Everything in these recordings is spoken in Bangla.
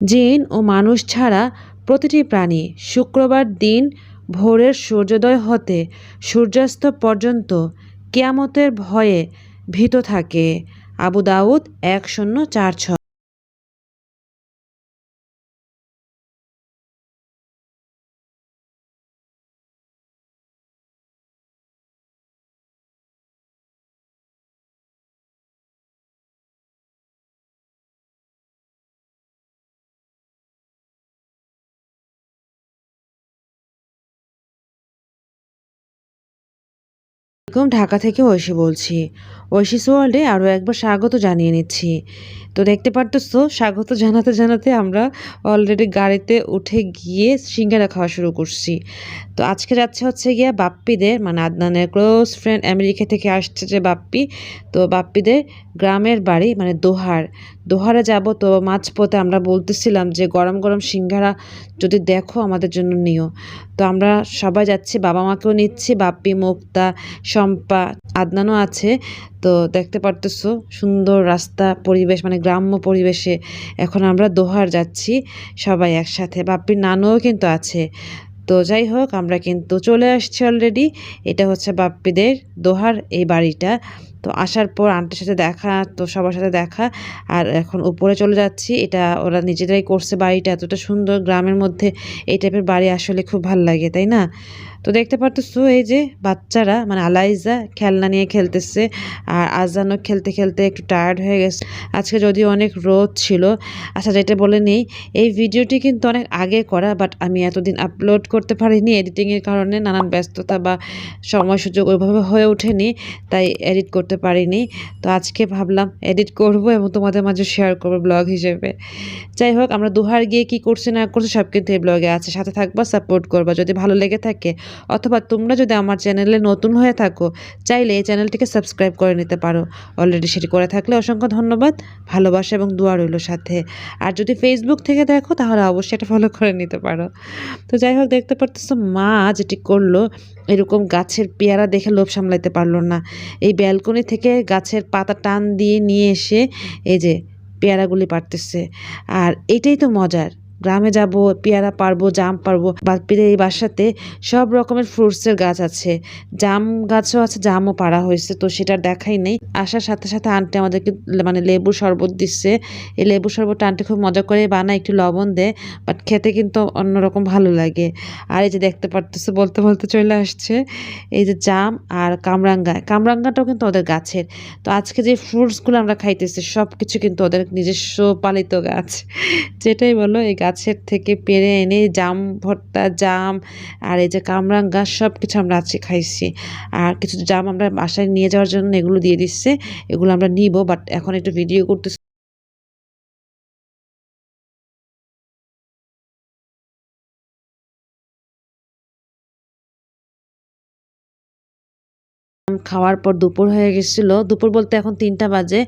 জিন ও মানুষ ছাড়া প্রতিটি প্রাণী শুক্রবার দিন ভোরের সূর্যোদয় হতে সূর্যাস্ত পর্যন্ত কিয়ামতের ভয়ে ভীত থাকে। আবু দাউদ 1046। ঢাকা থেকে ঐশী বলছি। ঐশীস ওয়ার্ল্ডে আরও একবার স্বাগত জানিয়ে নিচ্ছি। তো দেখতে পারতেছো স্বাগত জানাতে জানাতে আমরা অলরেডি গাড়িতে উঠে গিয়ে সিঙ্গারা খাওয়া শুরু করছি। তো আজকে যাচ্ছে হচ্ছে গিয়া বাপ্পিদের, মানে আদনানের ক্লোজ ফ্রেন্ড আমেরিকা থেকে আসছে যে বাপ্পি, তো বাপ্পিদের গ্রামের বাড়ি মানে দোহারে যাব। তো মাঝপথে আমরা বলতেছিলাম যে গরম গরম সিঙ্গারা যদি দেখো আমাদের জন্য নিও। তো আমরা সবাই যাচ্ছি, বাবা মাকেও নিচ্ছি, বাপ্পি, মুক্তা, শম্পা, আদনানও আছে। তো দেখতে পারতেছো সুন্দর রাস্তা, পরিবেশ মানে গ্রাম্য পরিবেশে এখন আমরা দোহার যাচ্ছি সবাই একসাথে। বাপ্পির নানুও কিন্তু আছে। তো যাই হোক আমরা কিন্তু চলে আসছি অলরেডি। এটা হচ্ছে বাপ্পিদের দোহার এই বাড়িটা। তো আসার পর আন্টির সাথে দেখা, তো সবার সাথে দেখা, আর এখন উপরে চলে যাচ্ছি। এটা ওরা নিজেরাই করছে বাড়িটা, এতটা সুন্দর গ্রামের মধ্যে এই টাইপের বাড়ি আসলে খুব ভাল লাগে, তাই না? তো দেখতে পারতেছো এই যে বাচ্চারা মানে আলাইজা খেলনা নিয়ে খেলতেছে, আর আজানও খেলতে খেলতে একটু টায়ার্ড হয়ে গেছে আজকে, যদিও অনেক রোদ ছিল। আচ্ছা, যেটা বলে নেই, এই ভিডিওটি কিন্তু অনেক আগে করা, বাট আমি এতদিন আপলোড করতে পারিনি এডিটিংয়ের কারণে, নানান ব্যস্ততা বা সময় সুযোগ ওইভাবে হয়ে ওঠেনি, তাই এডিট করতে পারিনি। তো আজকে ভাবলাম এডিট করব এবং তোমাদের মাঝে শেয়ার করবো ব্লগ হিসেবে। যাই হোক আমরা দুহার গিয়ে কি করছি না করছি সব কিন্তু এই ব্লগে আছে, সাথে থাকবা, সাপোর্ট করবা যদি ভালো লেগে থাকে। অথবা তোমরা যদি আমার চ্যানেলে নতুন হয়ে থাকো, চাইলে এই চ্যানেলটিকে সাবস্ক্রাইব করে নিতে পারো। অলরেডি সেটি করে থাকলে অসংখ্য ধন্যবাদ, ভালোবাসা এবং দোয়া রইল সাথে। আর যদি ফেসবুক থেকে দেখো তাহলে অবশ্যই এটা ফলো করে নিতে পারো। তো যাই হোক দেখতে পারতেছো মা যেটি করলো, এরকম গাছের পেয়ারা দেখে লোভ সামলাইতে পারলো না, এই ব্যালকনি থেকে গাছের পাতা টান দিয়ে নিয়ে এসে এই যে পেয়ারাগুলি পারতেছে। আর এটাই তো মজার, গ্রামে যাব, পেয়ারা পারবো, জাম পারবো। বাপ্পিদের এই বাসাতে সব রকমের ফ্রুটসের গাছ আছে, জাম গাছও আছে, জামও পাড়া হয়েছে, তো সেটা দেখাই নেই। আসার সাথে সাথে আন্টি আমাদেরকে মানে লেবু শরবত দিচ্ছে। এই লেবু শরবতটা আন্টি খুব মজা করে বানায়, একটু লবণ দেয়, বাট খেতে কিন্তু অন্যরকম ভালো লাগে। আর এই যে দেখতে পারতেছে বলতে বলতে চলে আসছে এই যে জাম আর কামরাঙ্গাটাও কিন্তু ওদের গাছের। তো আজকে যে ফ্রুটসগুলো আমরা খাইতেছি সব কিছু কিন্তু ওদের নিজস্ব পালিত গাছ, যেটাই বলো এই গাছের থেকে পেড়ে এনে জাম ভর্তা, জাম আর এই যে কামরাঙ্গা সব কিছু আমরা আজকে খাইছি। আর কিছু জাম আমরা বাসায় নিয়ে যাওয়ার জন্য এগুলো দিয়ে দিচ্ছে, এগুলো আমরা নিব, বাট এখন একটু ভিডিও করতেছি। খাওয়ার পর দুপুর হয়ে গেছিলো, দুপুর বলতে এখন 3টা বাজে।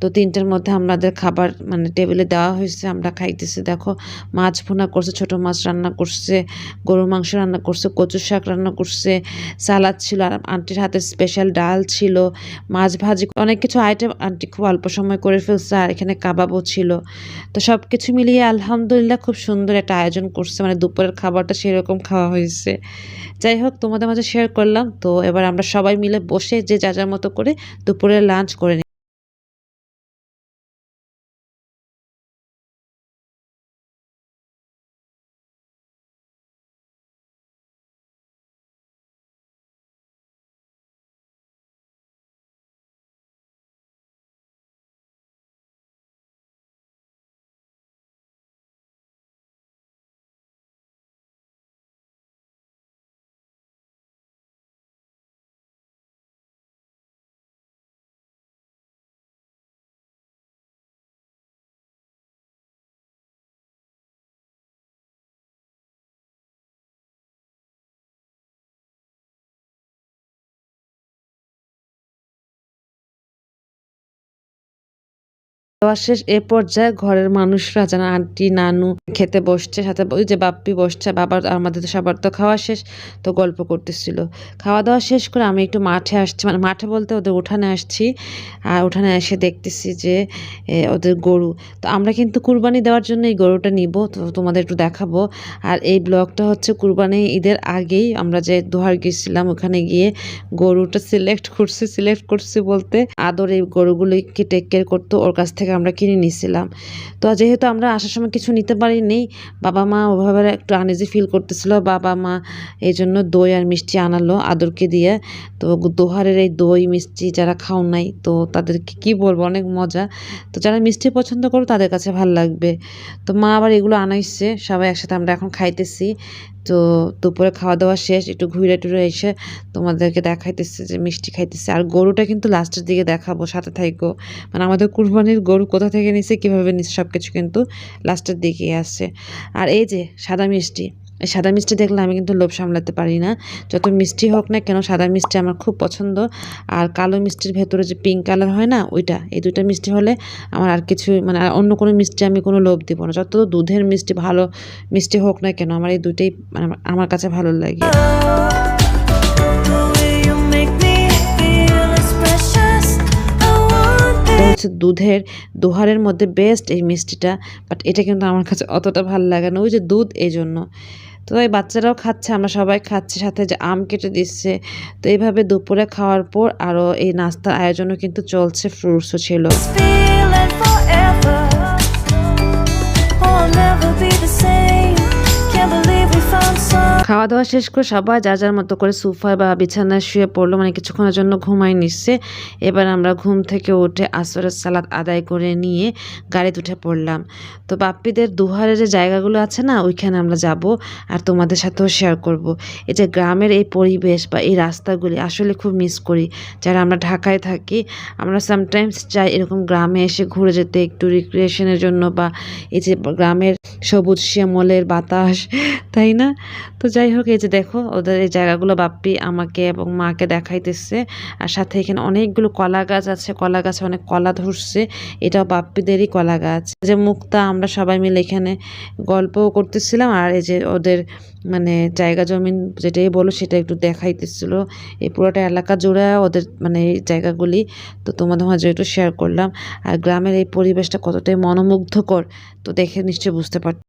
তো 3টার মধ্যে আমাদের খাবার মানে টেবিলে দেওয়া হয়েছে, আমরা খাইতেছি। দেখো মাছ ভুনা করছে, ছোট মাছ রান্না করছে, গরুর মাংস রান্না করছে, কচু শাক রান্না করছে, সালাদ ছিল, আর আন্টির হাতে স্পেশাল ডাল ছিল, মাছ ভাজি, অনেক কিছু আইটেম আন্টি খুব অল্প সময় করে ফেলছে, আর এখানে কাবাবও ছিল। তো সব কিছু মিলিয়ে আলহামদুলিল্লাহ খুব সুন্দর একটা আয়োজন করছে, মানে দুপুরের খাবারটা সেরকম খাওয়া হয়েছে। যাই হোক তোমাদের মাঝে শেয়ার করলাম। তো এবার আমরা সবাই মিলে বসে যে যার যার মতো করে দুপুরের লাঞ্চ করে খাওয়া শেষ এ পর্যায়ে ঘরের মানুষরা যেন আন্টি নানু খেতে বসছে, সাথে ওই যে বাপ্পি বসছে, বাবার আমাদের তো সবার তো খাওয়া শেষ, তো গল্প করতেছিল। খাওয়া দাওয়া শেষ করে আমি একটু মাঠে আসছি, মানে মাঠে বলতে ওদের উঠানে আসছি। আর উঠানে এসে দেখতেছি যে ওদের গরু, তো আমরা কিন্তু কুরবানি দেওয়ার জন্য এই গরুটা নিব, তো তোমাদের একটু দেখাবো। আর এই ব্লগটা হচ্ছে কুরবানি ঈদের আগেই আমরা যে দোহার গেছিলাম ওখানে গিয়ে গরুটা সিলেক্ট করছি বলতে আদর এই গরুগুলিকে টেক কেয়ার করতো, ওর কাছ থেকে আমরা কিনে নিয়েছিলাম। তো যেহেতু আমরা আসার সময় কিছু নিতে পারিনি, বাবা মা ওভাবে একটু আনইজি ফিল করতেছিল, বাবা মা এই জন্য দই আর মিষ্টি আনালো আদরকে দিয়ে। তো দোহারের এই দই মিষ্টি যারা খাও নাই তো তাদেরকে কি বলবো, অনেক মজা। তো যারা মিষ্টি পছন্দ করো তাদের কাছে ভাল লাগবে। তো মা আবার এগুলো আনাইছে, সবাই একসাথে আমরা এখন খাইতেছি। তো দুপুরে খাওয়া দাওয়া শেষ, একটু ঘুরে টুরে এসে তোমাদেরকে দেখাইতেছে যে মিষ্টি খাইতেছে। আর গরুটা কিন্তু লাস্টের দিকে দেখাবো, সাথে থাইকো। মানে আমাদের কুরবানির গরু কোথা থেকে নিছে, কিভাবে নিছে, সবকিছু কিন্তু লাস্টের দিকে আসছে। আর এই যে সাদা মিষ্টি, এই সাদা মিষ্টি দেখলে আমি কিন্তু লোভ সামলাতে পারি না। যত মিষ্টি হোক না কেন, সাদা মিষ্টি আমার খুব পছন্দ। আর কালো মিষ্টির ভেতরে যে পিঙ্ক কালার হয় না ওইটা, এই দুইটা মিষ্টি হলে আমার আর কিছু, মানে আর অন্য কোনো মিষ্টি আমি কোনো লোভ দিব না। যত দুধের মিষ্টি ভালো মিষ্টি হোক না কেন, আমার এই দুইটাই মানে আমার কাছে ভালো লাগে। এটা হচ্ছে দুধের দোহারের মধ্যে বেস্ট এই মিষ্টিটা, বাট এটা কিন্তু আমার কাছে অতটা ভালো লাগে না, ওই যে দুধ এই জন্য। তো এই বাচ্চারাও খাচ্ছে, আমরা সবাই খাচ্ছি, সাথে যে আম কেটে দিচ্ছে। তো এইভাবে দুপুরে খাওয়ার পর আরও এই নাস্তার আয়োজনও কিন্তু চলছে, ফ্রুটসও ছিল। খাওয়া দাওয়া শেষ করে সবাই যার যার মতো করে সোফায় বা বিছানায় শুয়ে পড়লো, মানে কিছুক্ষণের জন্য ঘুমাই নিচ্ছে। এবার আমরা ঘুম থেকে উঠে আসরের সালাত আদায় করে নিয়ে গাড়িতে উঠে পড়লাম। তো বাপ্পিদের দুহারের যে জায়গাগুলো আছে না ওইখানে আমরা যাব, আর তোমাদের সাথেও শেয়ার করব। এই যে গ্রামের এই পরিবেশ বা এই রাস্তাগুলি আসলে খুব মিস করি। যারা আমরা ঢাকায় থাকি, আমরা সামটাইমস চাই এরকম গ্রামে এসে ঘুরে যেতে, একটু রিক্রিয়েশনের জন্য, বা এই যে গ্রামের সবুজ শ্যামলের বাতাস, তাই না? তো যাই হোক, এই যে দেখো ওদের এই জায়গাগুলো বাপ্পি আমাকে এবং মাকে দেখাইতেছে। আর সাথে এখানে অনেকগুলো কলা গাছ আছে, কলা গাছে অনেক কলা ধরছে, এটাও বাপ্পিদেরই কলা গাছ। যে মুক্তা আমরা সবাই মিলে এখানে গল্পও করতেছিলাম, আর এই যে ওদের মানে জায়গা জমিন যেটাই বলো সেটা একটু দেখাইতেছিল। এই পুরোটা এলাকা জুড়ে ওদের মানে এই জায়গাগুলি, তো তোমাদের মাঝে একটু শেয়ার করলাম। আর গ্রামের এই পরিবেশটা কতটাই মনোমুগ্ধকর, তো দেখে নিশ্চয়ই বুঝতে পারছো।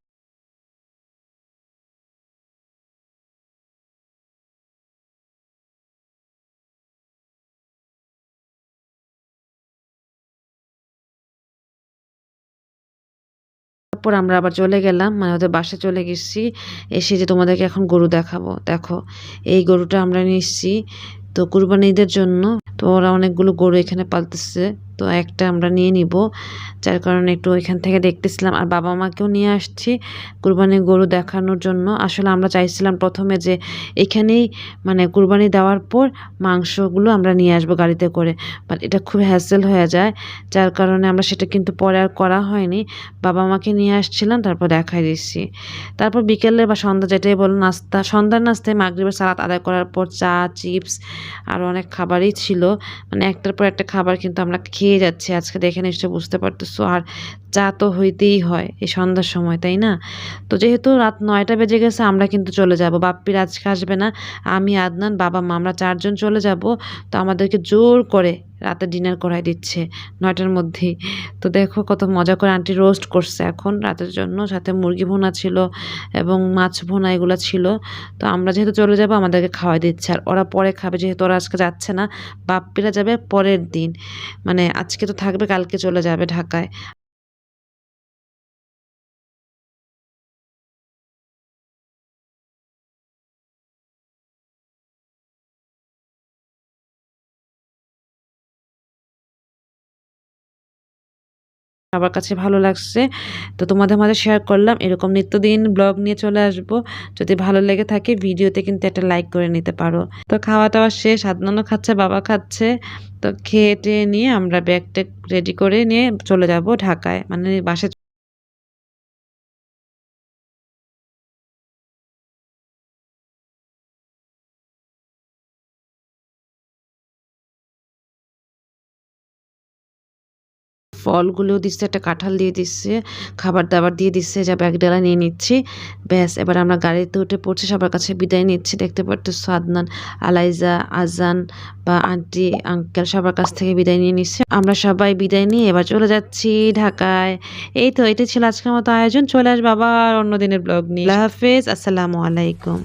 তারপর আমরা আবার চলে গেলাম, মানে ওদের বাসায় চলে গেছি। এসে যে তোমাদেরকে এখন গরু দেখাবো, দেখো এই গরুটা আমরা নিচ্ছি তো কুরবানি ঈদের জন্য। তো ওরা অনেকগুলো গরু এখানে পালতেছে, তো একটা আমরা নিয়ে নিব, যার কারণে একটু এখান থেকে দেখতেছিলাম। আর বাবা মাকেও নিয়ে আসছি কুরবানি গরু দেখানোর জন্য। আসলে আমরা চাইছিলাম প্রথমে যে এখানেই মানে কুরবানি দেওয়ার পর মাংসগুলো আমরা নিয়ে আসবো গাড়িতে করে, বাট এটা খুব হ্যাসেল হয়ে যায়, যার কারণে আমরা সেটা কিন্তু পরে আর করা হয়নি। বাবা মাকে নিয়ে আসছিলাম, তারপর দেখাই দিচ্ছি। তারপর বিকেলে বা সন্ধ্যা যেটাই বলো নাস্তা, সন্ধ্যার নাস্তায় মাগরিবের সালাত আদায় করার পর চা, চিপস আর অনেক খাবারই ছিল, মানে একটার পর একটা খাবার কিন্তু আমরা খেয়ে যাচ্ছি আজকে, দেখে নিশ্চয়ই বুঝতে পারতেছো। আর চা তো হইতেই হয় এই সন্ধ্যার সময়, তাই না? তো যেহেতু রাত 9টা বেজে গেছে, আমরা কিন্তু চলে যাব। বাপ্পির আজকে আসবে না, আমি, আদনান, বাবা মা আমরা 4জন চলে যাব। তো আমাদেরকে জোর করে রাতে ডিনার করাই দিচ্ছে 9টার মধ্যেই। তো দেখো কত মজা করে আন্টি রোস্ট করছে এখন রাতের জন্য, সাথে মুরগি ভুনা ছিল এবং মাছ ভুনা এগুলো ছিল। তো আমরা যেহেতু চলে যাব আমাদেরকে খাওয়াই দিচ্ছে, আর ওরা পরে খাবে, যেহেতু ওরা আজকে যাচ্ছে না, বাপ্পিরা যাবে পরের দিন, মানে আজকে তো থাকবে, কালকে চলে যাবে ঢাকায়। সবার কাছে ভালো লাগছে, তো তোমাদের মাঝে শেয়ার করলাম। এরকম নিত্যদিন ব্লগ নিয়ে চলে আসব, যদি ভালো লেগে থাকে ভিডিওতে কিন্তু একটা লাইক করে নিতে পারো। তো খাওয়া দাওয়া শেষ, আদনানও খাচ্ছে, বাবা খাচ্ছে। তো খেয়ে টেয়ে নিয়ে আমরা ব্যাগ ট্যাগ রেডি করে নিয়ে চলে যাব ঢাকায়, মানে বাসায়। ফলগুলোও দিচ্ছে, একটা কাঁঠাল দিয়ে দিচ্ছে, খাবার দাবার দিয়ে দিচ্ছে, যা ব্যাগডালা নিয়ে নিচ্ছি। ব্যাস এবার আমরা গাড়িতে উঠে পড়ছি, সবার কাছে বিদায় নিচ্ছি। দেখতে পারতেছো আদনান, আলাইজা, আজান বা আন্টি আঙ্কেল সবার কাছ থেকে বিদায় নিয়ে নিচ্ছে। আমরা সবাই বিদায় নিয়ে এবার চলে যাচ্ছি ঢাকায়। এই তো এটা ছিল আজকের মতো আয়োজন। চলে আসবো আবার অন্য দিনের ব্লগ নিয়ে। আল্লাহ হাফেজ, আসসালামু আলাইকুম।